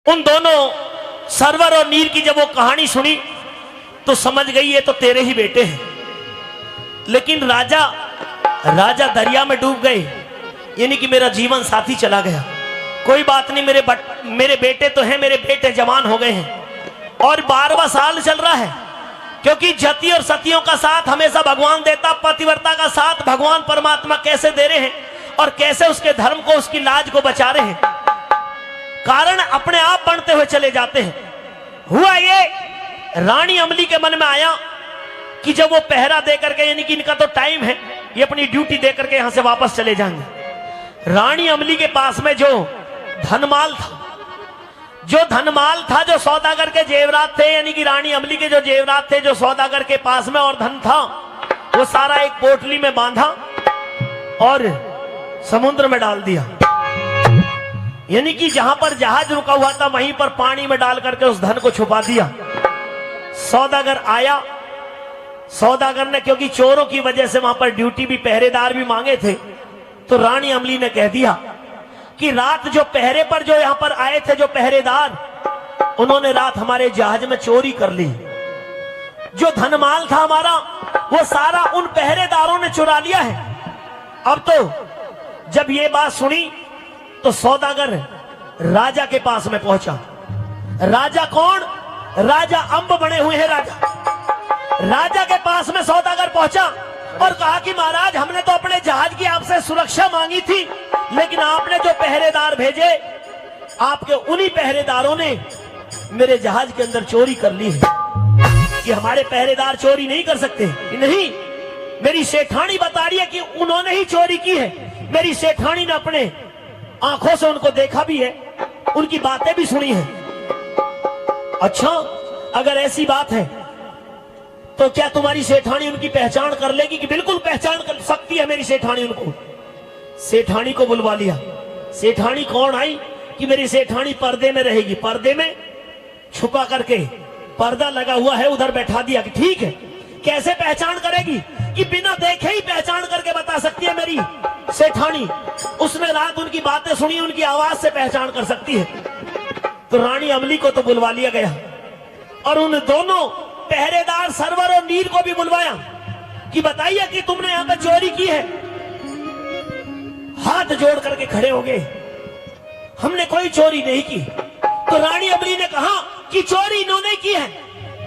उन दोनों सरवर और नीर की जब वो कहानी सुनी तो समझ गई ये तो तेरे ही बेटे हैं। लेकिन राजा दरिया में डूब गए, यानी कि मेरा जीवन साथी चला गया। कोई बात नहीं, मेरे बेटे तो हैं, मेरे बेटे जवान हो गए हैं और 12वां साल चल रहा है। क्योंकि जति और सतियों का साथ हमेशा भगवान देता, पतिव्रता का साथ भगवान परमात्मा कैसे दे रहे हैं और कैसे उसके धर्म को, उसकी लाज को बचा रहे हैं। कारण अपने आप बढ़ते हुए चले जाते हैं। हुआ ये, रानी अमली के मन में आया कि जब वो पहरा दे करके, यानी कि इनका तो टाइम है, ये अपनी ड्यूटी दे करके यहां से वापस चले जाएंगे। रानी अमली के पास में जो धनमाल था, जो सौदागर के जेवरात थे, यानी कि रानी अमली के जो जेवरात थे, जो सौदागर के पास में और धन था, वो सारा एक पोटली में बांधा और समुद्र में डाल दिया। यानी कि जहां पर जहाज रुका हुआ था वहीं पर पानी में डाल करके उस धन को छुपा दिया। सौदागर आया, सौदागर ने, क्योंकि चोरों की वजह से वहां पर ड्यूटी भी, पहरेदार भी मांगे थे, तो रानी अमली ने कह दिया कि रात जो पहरे पर जो यहां पर आए थे, जो पहरेदार, उन्होंने रात हमारे जहाज में चोरी कर ली। जो धनमाल था हमारा वो सारा उन पहरेदारों ने चुरा लिया है। अब तो जब ये बात सुनी तो सौदागर राजा के पास में पहुंचा। राजा कौन? राजा अंब बने हुए हैं राजा के पास में सौदागर पहुंचा और कहा कि महाराज, हमने तो अपने जहाज की आपसे सुरक्षा मांगी थी, लेकिन आपने जो पहरेदार भेजे, आपके उन्हीं पहरेदारों ने मेरे जहाज के अंदर चोरी कर ली है। कि हमारे पहरेदार चोरी नहीं कर सकते? नहीं, मेरी सेठानी बता रही है कि उन्होंने ही चोरी की है। मेरी सेठानी ने अपने आंखों से उनको देखा भी है, उनकी बातें भी सुनी है। अच्छा, अगर ऐसी बात है तो क्या तुम्हारी सेठानी उनकी पहचान कर लेगी? कि बिल्कुल पहचान कर सकती है मेरी सेठानी उनको। सेठानी को बुलवा लिया। सेठानी कौन आई? कि मेरी सेठानी पर्दे में रहेगी, पर्दे में छुपा करके, पर्दा लगा हुआ है उधर बैठा दिया। कि ठीक है, कैसे पहचान करेगी? कि बिना देखे ही पहचान करके बता सकती है मेरी सेठानी। उसने रात उनकी बातें सुनी, उनकी आवाज से पहचान कर सकती है। तो रानी अमली को तो बुलवा लिया गया और उन दोनों पहरेदार सरवर और नीर को भी बुलवाया कि बताइए कि तुमने यहां पर चोरी की है। हाथ जोड़ करके खड़े हो गए, हमने कोई चोरी नहीं की। तो रानी अमली ने कहा कि चोरी इन्होंने की है।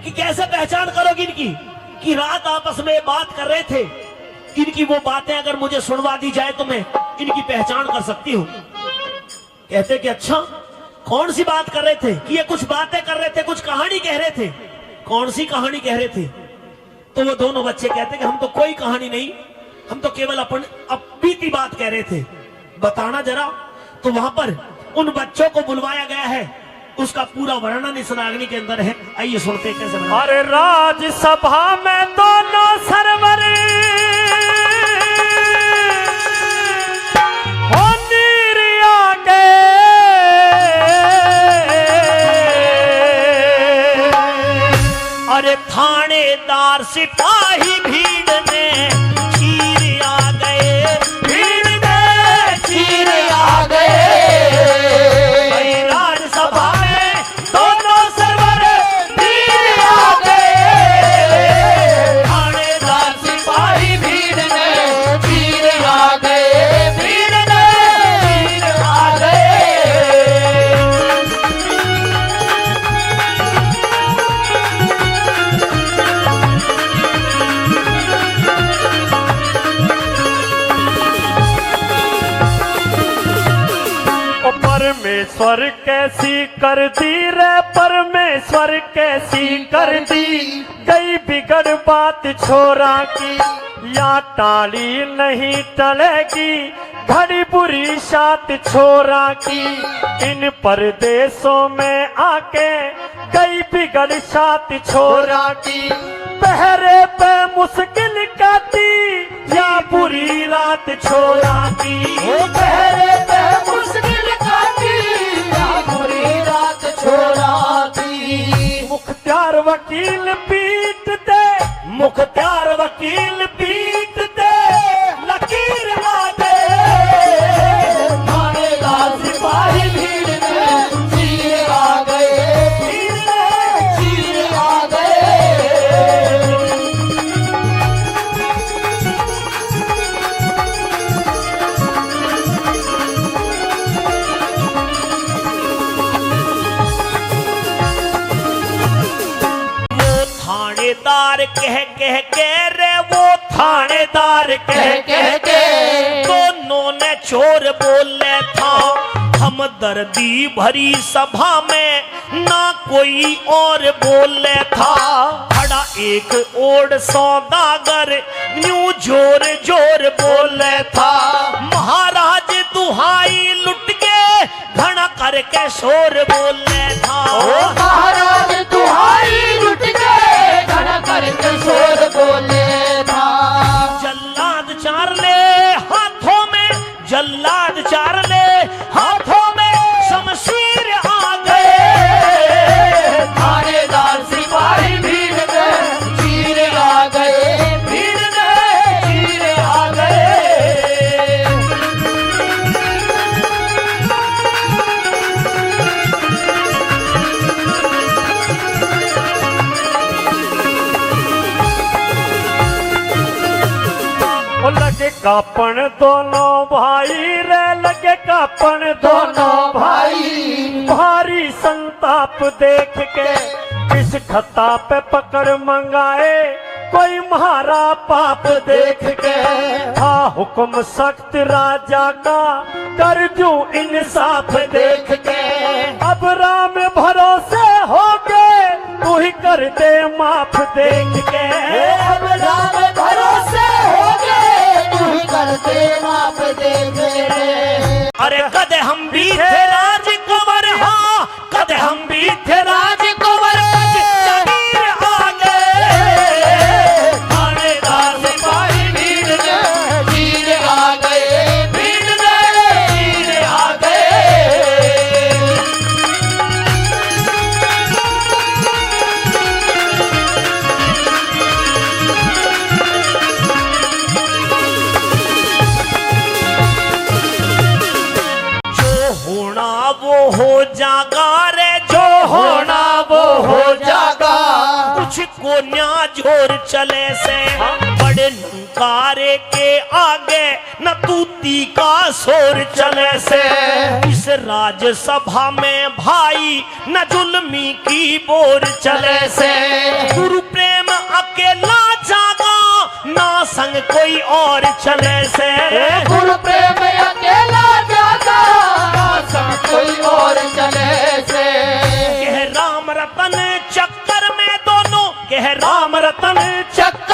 कि कैसे पहचान करोगी इनकी? कि रात आपस में बात कर रहे थे, इनकी वो बातें अगर मुझे सुनवा दी जाए तो मैं इनकी पहचान कर सकती हूं। कहते कि अच्छा, कौन सी बात कर रहे थे? कि ये कुछ बातें कर रहे थे, कुछ कहानी कह रहे थे। कौन सी कहानी कह रहे थे? तो वो दोनों बच्चे कहते कि हम तो कोई कहानी नहीं, हम तो केवल अपन बीती बात कह रहे थे, बताना जरा। तो वहां पर उन बच्चों को बुलवाया गया है, उसका पूरा वर्णन इस रागनी के अंदर है। आइए सुनते कैसे। अरे राजसभा में दोनों सरवर अरे थानेदार सिपाही भीड़ में चीर आ गए, भीड़ में चीर आ गए। राजसभा में दोनों सरवर भीड़ आ गए। थानेदार सिपाही भीड़ में चीर आ गए, भीड़ में चीर आ गए। परमेश्वर कैसी कर दी रे, परमेश्वर कैसी कर दी। गई बिगड़ बात छोरा की, या टाली नहीं टलेगी। घड़ी बुरी सात छोरा की, इन परदेशों में आके गई बिगड़ सात छोरा की। पहरे पे मुश्किल काटी, या बुरी रात छोरा की। पहरे पे मुश्किल काटी, या बुरी रात छोरा की। मुख्तियार वकील पीट दे, मुख्तियार वकील पीट दे, लकीर ला दे। थानेदार सिपाही भीड़ में चीर आ सूबेदार कह कह के रे वो थानेदार कह कह के दोनों ने चोर बोले था। हम दर्दी भरी सभा में ना कोई और बोले था। खड़ा एक ओड सौदागर न्यू जोर जोर बोले था। महाराज दुहाई लुट के घना करके शोर बोले था। महाराज दुहाई लुट के खड़ा करके शोर बोले था। जल्लाद चार ले हाथों में, जल्लाद चार ले हाथों में शमशीर आ गए। थानेदार सिपाही भीड़ गए, चीर आ गए, भीड़ गए चीर आ गए। ओ लगे कापन दोनों भाई रे, लगे कापन दोनों भाई। भारी संताप देख के किस खता पे पकड़ मंगाए, कोई महारा पाप देख के। था हुक्म सख्त राजा का, कर दूं इंसाफ देख के। अब राम भरोसे हो गए, तू ही कर दे माफ देख के। अब राम भरोसे हो गए, तू ही करते माफ दे मेरे। अरे कद हम भी थे राजकुमार, हाँ कद हम भी थे राजकुमार, जमीर आ गए। थानेदार सिपाही भीड़ गए, चीर आ गए, भीड़ गए चीर आ गए। जो होना वो हो जागा रे, जो होना वो हो जागा। कुछ को न्या जोर चले से बड़े नंकारे के आगे न तूती का शोर चले से। इस राजसभा में भाई न जुल्मी की बोर चले से। गुरु प्रेम अकेला जागा, ना संग कोई और चले से। गुरु प्रेम अकेला जागा, सब कोई और चले से। कह राम रतन चक्कर में दोनों, कह राम रतन चक्कर